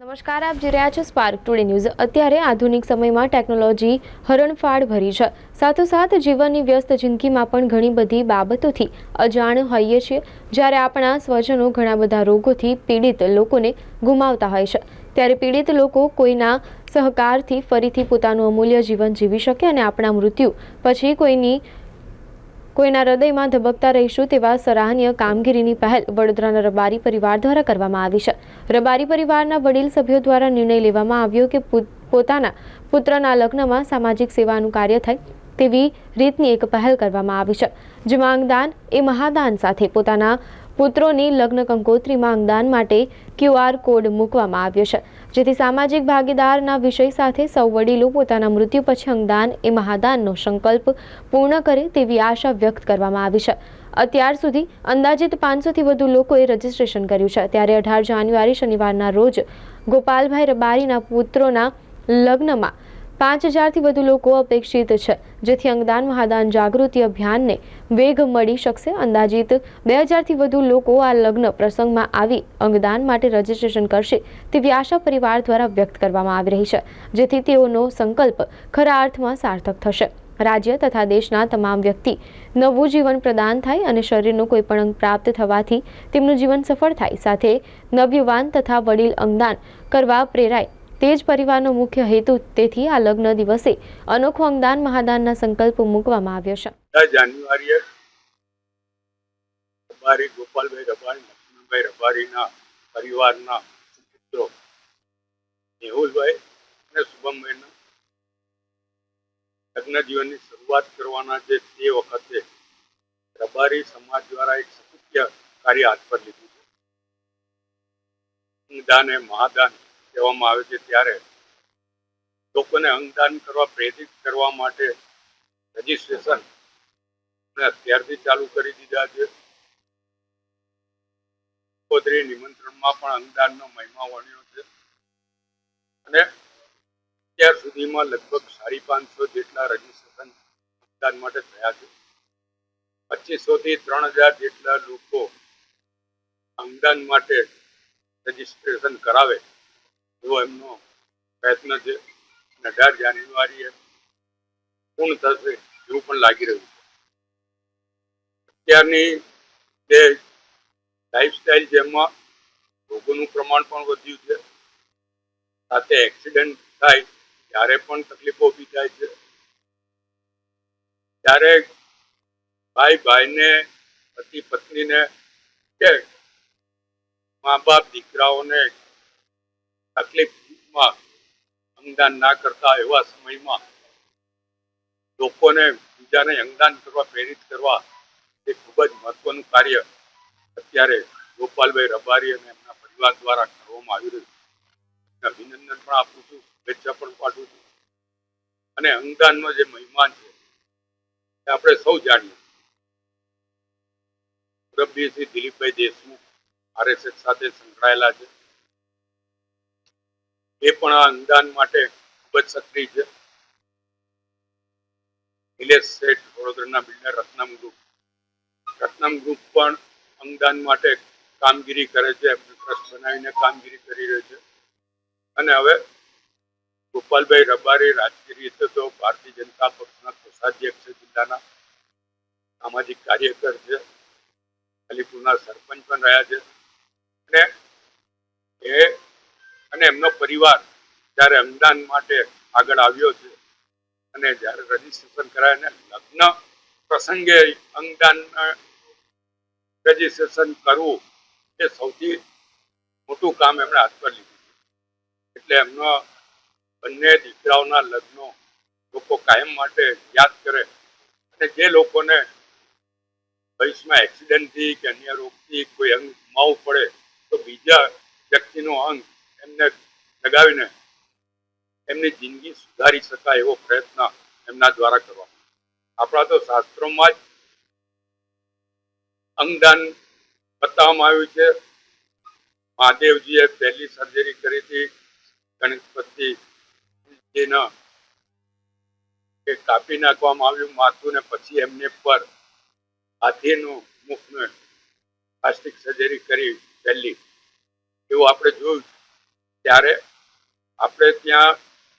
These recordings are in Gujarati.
નમસ્કાર, આપ જોઈ રહ્યા છો સ્પાર્ક ટુડે ન્યૂઝ। અત્યારે આધુનિક સમયમાં ટેકનોલોજી હરણફાળ ભરી છે। સાથોસાથ જીવનની વ્યસ્ત જિંદગીમાં પણ ઘણી બધી બાબતોથી અજાણ હોઈએ છીએ। જ્યારે આપણા સ્વજનો ઘણા બધા રોગોથી પીડિત લોકોને ગુમાવતા હોય છે, ત્યારે પીડિત લોકો કોઈના સહકારથી ફરીથી પોતાનું અમૂલ્ય જીવન જીવી શકે અને આપણા મૃત્યુ પછી કોઈના હૃદયમાં ધબકતા રહીશું તેવા સરાહનીય કામગીરીની પહેલ વડોદરાના રબારી પરિવાર દ્વારા કરવામાં આવી છે। રબારી પરિવારના વડીલ સભ્યો દ્વારા નિર્ણય લેવામાં આવ્યો કે પોતાના પુત્રના લગ્નમાં સામાજિક સેવાનું કાર્ય થાય તેવી રીતની એક પહેલ કરવામાં આવી છે, જેમાં અંગદાન એ મહાદાન સાથે પોતાના પુત્રોની લગ્ન કંકોત્રીમાં અંગદાન માટે QR કોડ મૂકવામાં આવ્યો છે, જેથી સામાજિક ભાગીદારના વિષય સાથે સૌ વડીલો પોતાના મૃત્યુ પછી અંગદાન એ મહાદાનનો સંકલ્પ પૂર્ણ કરે તેવી આશા વ્યક્ત કરવામાં આવી છે। અત્યાર સુધી અંદાજિત 500થી વધુ લોકોએ રજીસ્ટ્રેશન કર્યું છે। ત્યારે 18 જાન્યુઆરી શનિવારના રોજ ગોપાલભાઈ રબારીના પુત્રોના લગ્નમાં 5000થી વધુ લોકો અપેક્ષિત છે, જેથી અંગદાન મહાદાન જાગૃતિ અભિયાનને વેગ મળી શકશે। અંદાજિત 2000થી વધુ લોકો આ લગ્ન પ્રસંગમાં આવી અંગદાન માટે રજીસ્ટ્રેશન કરશે તેવી આશા પરિવાર દ્વારા વ્યક્ત કરવામાં આવી રહી છે, જેથી તેઓનો સંકલ્પ ખરા અર્થમાં સાર્થક થશે। રાજ્ય તથા દેશના તમામ વ્યક્તિ નવું જીવન પ્રદાન થાય અને શરીરનો કોઈ પણ અંગ પ્રાપ્ત થવાથી તેમનું જીવન સફળ થાય, સાથે નવયુવાન તથા વડીલ અંગદાન કરવા પ્રેરાય તે જ પરિવારનો મુખ્ય હેતુ। તેથી આ લગ્ન દિવસે અનોખો અંગદાન મહાદાનના સંકલ્પ મૂકવામાં આવ્યો છે। જાન્યુઆરીએ રબારી ગોપાલભાઈ રબારી લક્ષ્મણભાઈ રબારીના પરિવારના મિત્રો મેહુલભાઈ અને શુભમભાઈના લગ્ન જીવનની શરૂઆત કરવાના છે, તે વખતે રબારી સમાજ દ્વારા એક સત્ય કાર્ય હાથ પર લીધું છે। અંગદાન એ મહાદાન કહેવામાં આવે છે, ત્યારે લોકોને અંગદાન કરવા પ્રેરિત કરવા માટે રજીસ્ટ્રેશન અત્યારથી ચાલુ કરી દીધા છે। કંકોત્રી નિમંત્રણમાં પણ અંગદાનનો મહિમા વર્ણ્યો છે અને અત્યાર સુધીમાં લગભગ 550 જેટલા રજીસ્ટ્રેશન અંગદાન માટે થયા છે। 2500થી 3000 જેટલા લોકો અંગદાન માટે રજીસ્ટ્રેશન કરાવે એવો એમનો પ્રયત્ન છે। 18 જાન્યુઆરીએ પૂર્ણ થશે એવું પણ લાગી રહ્યું છે। અત્યારની જે લાઈફસ્ટાઈલ જેમાં રોગોનું પ્રમાણ પણ વધ્યું છે, સાથે એક્સિડન્ટ થાય ત્યારે પણ તકલીફો ઊભી થાય છે। ત્યારે ભાઈ ભાઈને, પતિ પત્નીને કે મા બાપ દીકરાઓને તકલીફમાં અંગદાન ના કરતા એવા સમયમાં લોકોને બીજાને અંગદાન કરવા પ્રેરિત કરવા એ ખૂબ જ મહત્વનું કાર્ય અત્યારે ગોપાલભાઈ રબારી અને એમના પરિવાર દ્વારા કરવામાં આવી રહ્યું છે। અભિનંદન પણ આપું છું, શુભેચ્છા પણ પાઠવું છું અને અંગદાનનો જે મહિમા છે એ આપણે સૌ જાણીએ। મુરબ્બી શ્રી દિલીપભાઈ દેશમુખ RSS સાથે સંકળાયેલા છે, એ પણ આ અંગદાન માટે ખૂબ જ સક્રિય છે। નિલેશ શેઠ વડોદરાના બિલ્ડર રત્નમ ગ્રુપ પણ અંગદાન માટે કામગીરી કરે છે, ટ્રસ્ટ બનાવીને કામગીરી કરી રહ્યો છે અને હવે ગોપાલભાઈ રબારી રાજકીય રીતે તો ભારતીય જનતા પક્ષના કોષાધ્યક્ષ જિલ્લાના સામાજિક કાર્યકર છે, અલીપુરના સરપંચ પણ રહ્યા છે અને એમનો પરિવાર જ્યારે અંગદાન માટે આગળ આવ્યો છે અને જ્યારે રજીસ્ટ્રેશન કરાય અને લગ્ન પ્રસંગે અંગદાન રજીસ્ટ્રેશન કરવું એ સૌથી મોટું કામ એમણે હાથ પર લીધું છે। એટલે એમનો બંને દીકરાઓના લગ્નો લોકો કાયમ માટે યાદ કરે અને જે લોકોને ભવિષ્યમાં એક્સિડન્ટથી કે અન્ય રોગથી કોઈ અંગ ગુમાવવું પડે તો બીજા વ્યક્તિનું અંગ એમને લગાવીને એમની જિંદગી સુધારી શકાય એવો પ્રયત્ન એમના દ્વારા કરવામાં। આપણા તો શાસ્ત્રોમાં જ અંગદાન બતાવવામાં આવ્યું છે। મહાદેવજીએ પહેલી સર્જરી કરી હતી ગણપતિજીના એ કાપી નાખવામાં આવ્યું માથું ને પછી એમને પર હાથીનું મુખને પ્લાસ્ટિક સર્જરી કરી પહેલી, એવું આપણે જોયું। ત્યારે આપણે ત્યાં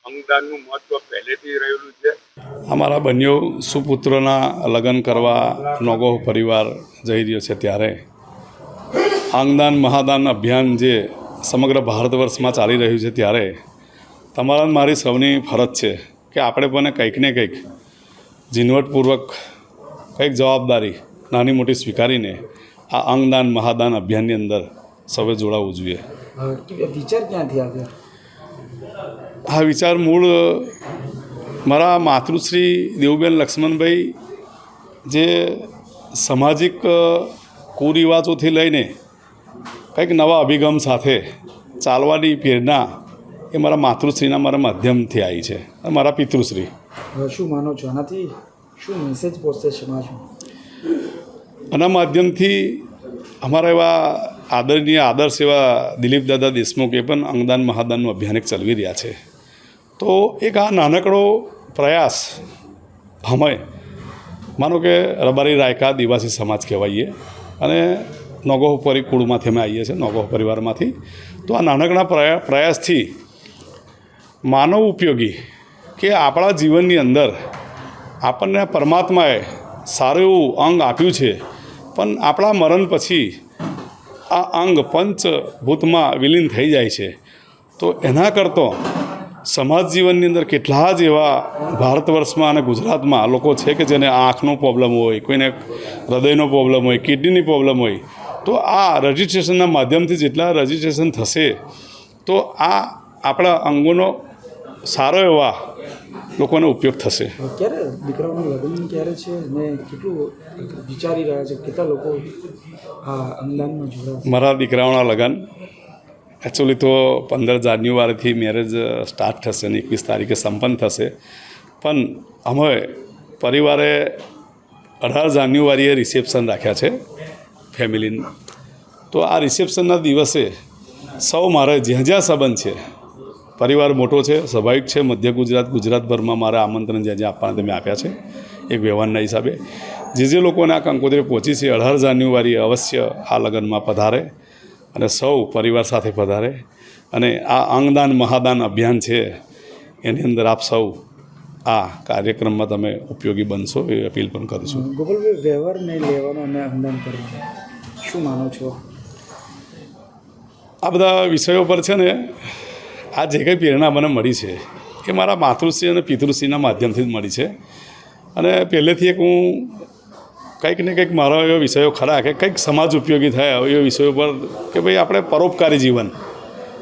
અંગદાનનું મહત્વ પહેલેથી રહેલું છે. અમારા બંને સુપુત્રોના લગ્ન કરવા નોગોહ પરિવાર જઈ રહ્યો છે ત્યારે અંગદાન મહાદાન અભિયાન જે સમગ્ર ભારત વર્ષમાં ચાલી રહ્યું છે ત્યારે તમારા મારી સૌની ફરજ છે કે આપણે પણ કંઈક ને કંઈક ઝીણવટપૂર્વક કંઈક જવાબદારી નાની મોટી સ્વીકારીને આ અંગદાન મહાદાન અભિયાનની અંદર સૌએ જોડાવવું જોઈએ. વિચાર ક્યાંથી આવ્યો? આ વિચાર મૂળ મારા માતૃશ્રી દેવુબેન લક્ષ્મણભાઈ જે સામાજિક કુરિવાજોથી લઈને કંઈક નવા અભિગમ સાથે ચાલવાની પ્રેરણા એ મારા માતૃશ્રીના મારા માધ્યમથી આવી છે. મારા પિતૃશ્રી શું માનો છો આનાથી શું મેસેજ પહોંચશે સમાજમાં? આના માધ્યમથી અમારા એવા આદરણીય આદર્શ એવા દિલીપ દાદા દેશમુખે પણ અંગદાન મહાદાનનું અભિયાન એક ચલાવી રહ્યા છે. તો એક આ નાનકડો પ્રયાસ અમે માનો કે રબારી રાયકા આદિવાસી સમાજ કહેવાઈએ અને નોગોહ કુળમાંથી અમે આવીએ છીએ, નોગોહ પરિવારમાંથી. તો આ નાનકડા પ્રયાસથી માનવ ઉપયોગી કે આપણા જીવનની અંદર આપણને પરમાત્માએ સારું એવું અંગ આપ્યું છે, પણ આપણા મરણ પછી આ અંગ પંચભૂતમાં વિલીન થઈ જાય છે. તો એના કરતાં સમાજ જીવનની અંદર કેટલા જ એવા ભારત વર્ષમાં અને ગુજરાતમાં લોકો છે કે જેને આંખનો પ્રોબ્લેમ હોય, કોઈને હૃદયનો પ્રોબ્લેમ હોય, કિડનીની પ્રોબ્લેમ હોય. તો આ રજિસ્ટ્રેશનના માધ્યમથી જેટલા રજિસ્ટ્રેશન થશે તો આ આપણા અંગોનો સારો એવા લોકોને ઉપયોગ થશે. ક્યારે દીકરાઓનું લગ્ન ક્યારે છે અને કેટલું વિચારી રહ્યા છે? કેટલા લોકો આ અંગદાનમાં જોડાયા? મારા દીકરાઓના લગ્ન એકચ્યુઅલી તો 15 જાન્યુઆરીથી મેરેજ સ્ટાર્ટ થશે અને 21 તારીખે સંપન્ન થશે. પણ અમે પરિવારે 18 જાન્યુઆરીએ રિસેપ્શન રાખ્યા છે ફેમિલીનું. તો આ રિસેપ્શનના દિવસે સૌ મારે જ્યાં જ્યાં સંબંધ છે, પરિવાર મોટો છે, સ્વાભાવિક છે, મધ્ય ગુજરાત ગુજરાતભરમાં મારા આમંત્રણ જ્યાં જ્યાં આપવાના તમે આપ્યા છે એક વ્યવહારના હિસાબે જે લોકોને આ કંકોત્રી પહોંચી છે 18 જાન્યુઆરીએ અવશ્ય આ લગ્નમાં પધારે અને સૌ પરિવાર સાથે પધારે અને આ અંગદાન મહાદાન અભિયાન છે એની અંદર આપ સૌ આ કાર્યક્રમમાં તમે ઉપયોગી બનશો એ અપીલ પણ કરું છું. ગોપાલભાઈ, વ્યવહાર નહીં લેવાનો અને અંગદાન કરવાનું શું માનો છો? આ બધા વિષયો પર છે ને આ જે કંઈ પ્રેરણા મને મળી છે એ મારા માતૃશ્રી અને પિતૃશ્રીના માધ્યમથી જ મળી છે. અને પહેલેથી એક હું કંઈક ને કંઈક મારા એવા વિષયો ખરા કે કંઈક સમાજ ઉપયોગી થાય એવા વિષયો પર કે ભાઈ આપણે પરોપકારી જીવન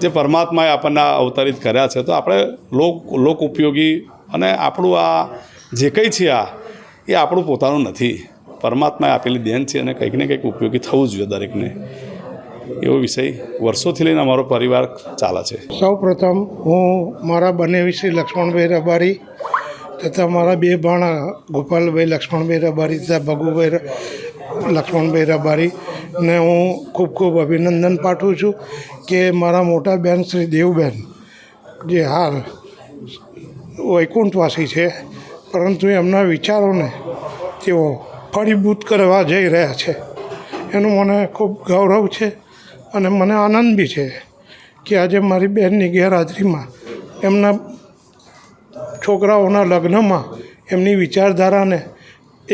જે પરમાત્માએ આપણને અવતરિત કર્યા છે તો આપણે લોક ઉપયોગી અને આપણું આ જે કંઈ છે એ આપણું પોતાનું નથી, પરમાત્માએ આપેલી દેન છે અને કંઈક ને કંઈક ઉપયોગી થવું જોઈએ દરેકને. એવો વિષય વર્ષોથી લઈને અમારો પરિવાર ચાલે છે. સૌ પ્રથમ હું મારા બંને વિશે લક્ષ્મણભાઈ રબારી તથા મારા બે ભાણા ગોપાલભાઈ લક્ષ્મણભાઈ રબારી તથા ભગુભાઈ લક્ષ્મણભાઈ રબારી ને હું ખૂબ ખૂબ અભિનંદન પાઠવું છું કે મારા મોટા બેન શ્રી દેવબેન જે હાલ વૈકુંઠવાસી છે પરંતુ એમના વિચારોને તેઓ ફળીભૂત કરવા જઈ રહ્યા છે. એનું મને ખૂબ ગૌરવ છે અને મને આનંદ બી છે કે આજે મારી બહેનની ગેરહાજરીમાં એમના છોકરાઓના લગ્નમાં એમની વિચારધારાને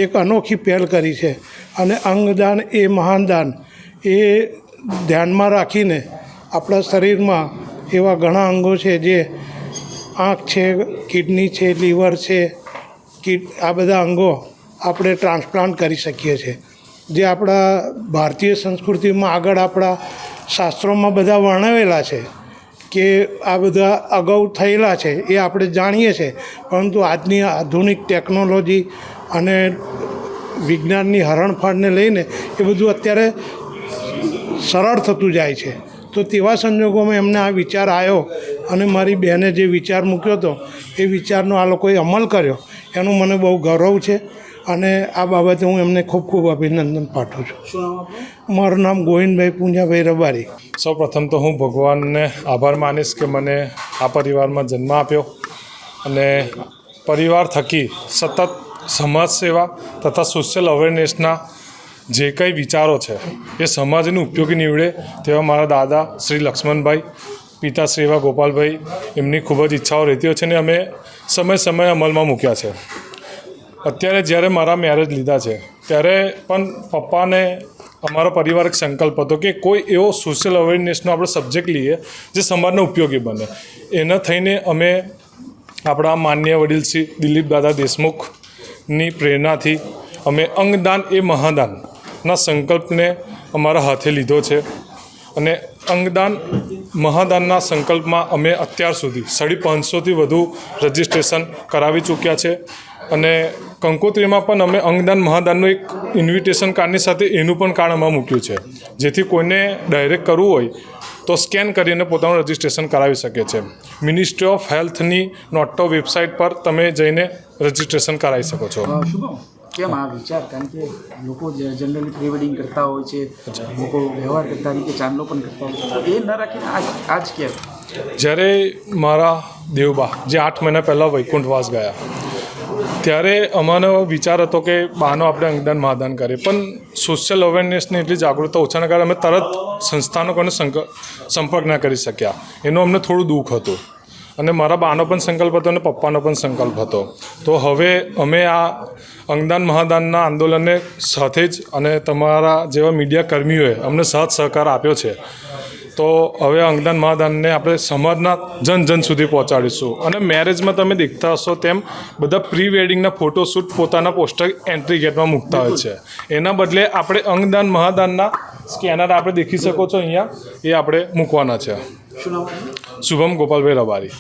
એક અનોખી પહેલ કરી છે અને અંગદાન એ મહાન દાન એ ધ્યાનમાં રાખીને આપણા શરીરમાં એવા ઘણા અંગો છે જે આંખ છે, કિડની છે, લીવર છે, આ બધા અંગો આપણે ટ્રાન્સપ્લાન્ટ કરી શકીએ છીએ. જે આપણા ભારતીય સંસ્કૃતિમાં આગળ આપણા શાસ્ત્રોમાં બધા વર્ણવેલા છે કે આ બધા અગાઉ થયેલા છે એ આપણે જાણીએ છીએ, પરંતુ આજની આધુનિક ટેકનોલોજી અને વિજ્ઞાનની હરણફાળને લઈને એ બધું અત્યારે સરળ થતું જાય છે. તો તેવા સંજોગોમાં એમને આ વિચાર આવ્યો અને મારી બહેને જે વિચાર મૂક્યો હતો એ વિચારનો આ લોકોએ અમલ કર્યો એનું મને બહુ ગૌરવ છે અને આ બાબતે હું એમને ખૂબ ખૂબ અભિનંદન પાઠવું છું. શું નામ આપનું? મારું નામ ગોવિંદભાઈ પૂંજાભાઈ રબારી. સૌ પ્રથમ તો હું ભગવાનને આભાર માનીશ કે મને આ પરિવારમાં જન્મ આપ્યો અને પરિવાર થકી સતત સમાજ સેવા તથા સોશિયલ અવેરનેસના જે કંઈ વિચારો છે એ સમાજને ઉપયોગી નીવડે તેવા મારા દાદા શ્રી લક્ષ્મણભાઈ પિતાશ્રી એવા ગોપાલભાઈ એમની ખૂબ જ ઈચ્છાઓ રહેતી હોય છે અને અમે સમયે અમલમાં મૂક્યા છે. અત્યારે જ્યારે મારા મેરેજ લીધા છે ત્યારે પણ પપ્પાને અમારો પરિવાર એક સંકલ્પ હતો કે કોઈ એવો સોશિયલ અવેરનેસનો આપણે સબ્જેક્ટ લઈએ જે સમાજને ઉપયોગી બને. એના થઈને અમે આપણા માનનીય વડીલ શ્રી દિલીપ દાદા દેશમુખની પ્રેરણાથી અમે અંગદાન એ મહાદાનના સંકલ્પને અમારા હાથે લીધો છે અને અંગદાન મહાદાનના સંકલ્પમાં અમે અત્યાર સુધી 550થી વધુ રજિસ્ટ્રેશન કરાવી ચૂક્યા છે અને કંકોત્રીમાં પણ અમે અંગદાન મહાદાનનું એક ઇન્વિટેશન કાર્ડની સાથે એનું પણ કાર્ડ અમે મૂક્યું છે, જેથી કોઈને ડાયરેક્ટ કરવું હોય તો સ્કેન કરીને પોતાનું રજિસ્ટ્રેશન કરાવી શકે છે. મિનિસ્ટ્રી ઓફ હેલ્થની નોટો વેબસાઇટ પર તમે જઈને રજિસ્ટ્રેશન કરાવી શકો છો. શુભમ, કેમ આ વિચાર? કારણ કે લોકો જનરલી પ્રી વેડિંગ કરતા હોય છે, લોકો વ્યવહાર કરતા રીતે ચાંદલો પણ કરતા હોય છે, એ ન રાખીને આજ કેમ? જ્યારે મારા દેવબા જે 8 મહિના પહેલાં વૈકુંઠવાસ ગયા ત્યારે અમારો વિચાર હતો કે બાનો આપણે અંગદાન મહાદાન કરીએ, પણ સોશિયલ અવેરનેસની એટલી જાગૃતતા ઓછાના કારણે અમે તરત સંસ્થાનો કોઈને સંપર્ક ના કરી શક્યા. એનું અમને થોડું દુઃખ હતું અને મારા બાનો પણ સંકલ્પ હતો અને પપ્પાનો પણ સંકલ્પ હતો. તો હવે અમે આ અંગદાન મહાદાનના આંદોલનને સાથે જ અને તમારા જેવા મીડિયા કર્મીઓએ અમને સાથ સહકાર આપ્યો છે. તો હવે અંગદાન મહાદાનને આપણે સમાજના જન સુધી પહોંચાડીશું. અને મેરેજમાં તમે દેખતા હશો તેમ બધા પ્રી વેડિંગના ફોટોશૂટ પોતાના પોસ્ટર એન્ટ્રી ગેટમાં મૂકતા હોય છે. એના બદલે આપણે અંગદાન મહાદાનના સ્કેનર આપણે દેખી શકો છો અહીંયા, એ આપણે મૂકવાના છે. શું નામ? શુભમ ગોપાલભાઈ રબારી.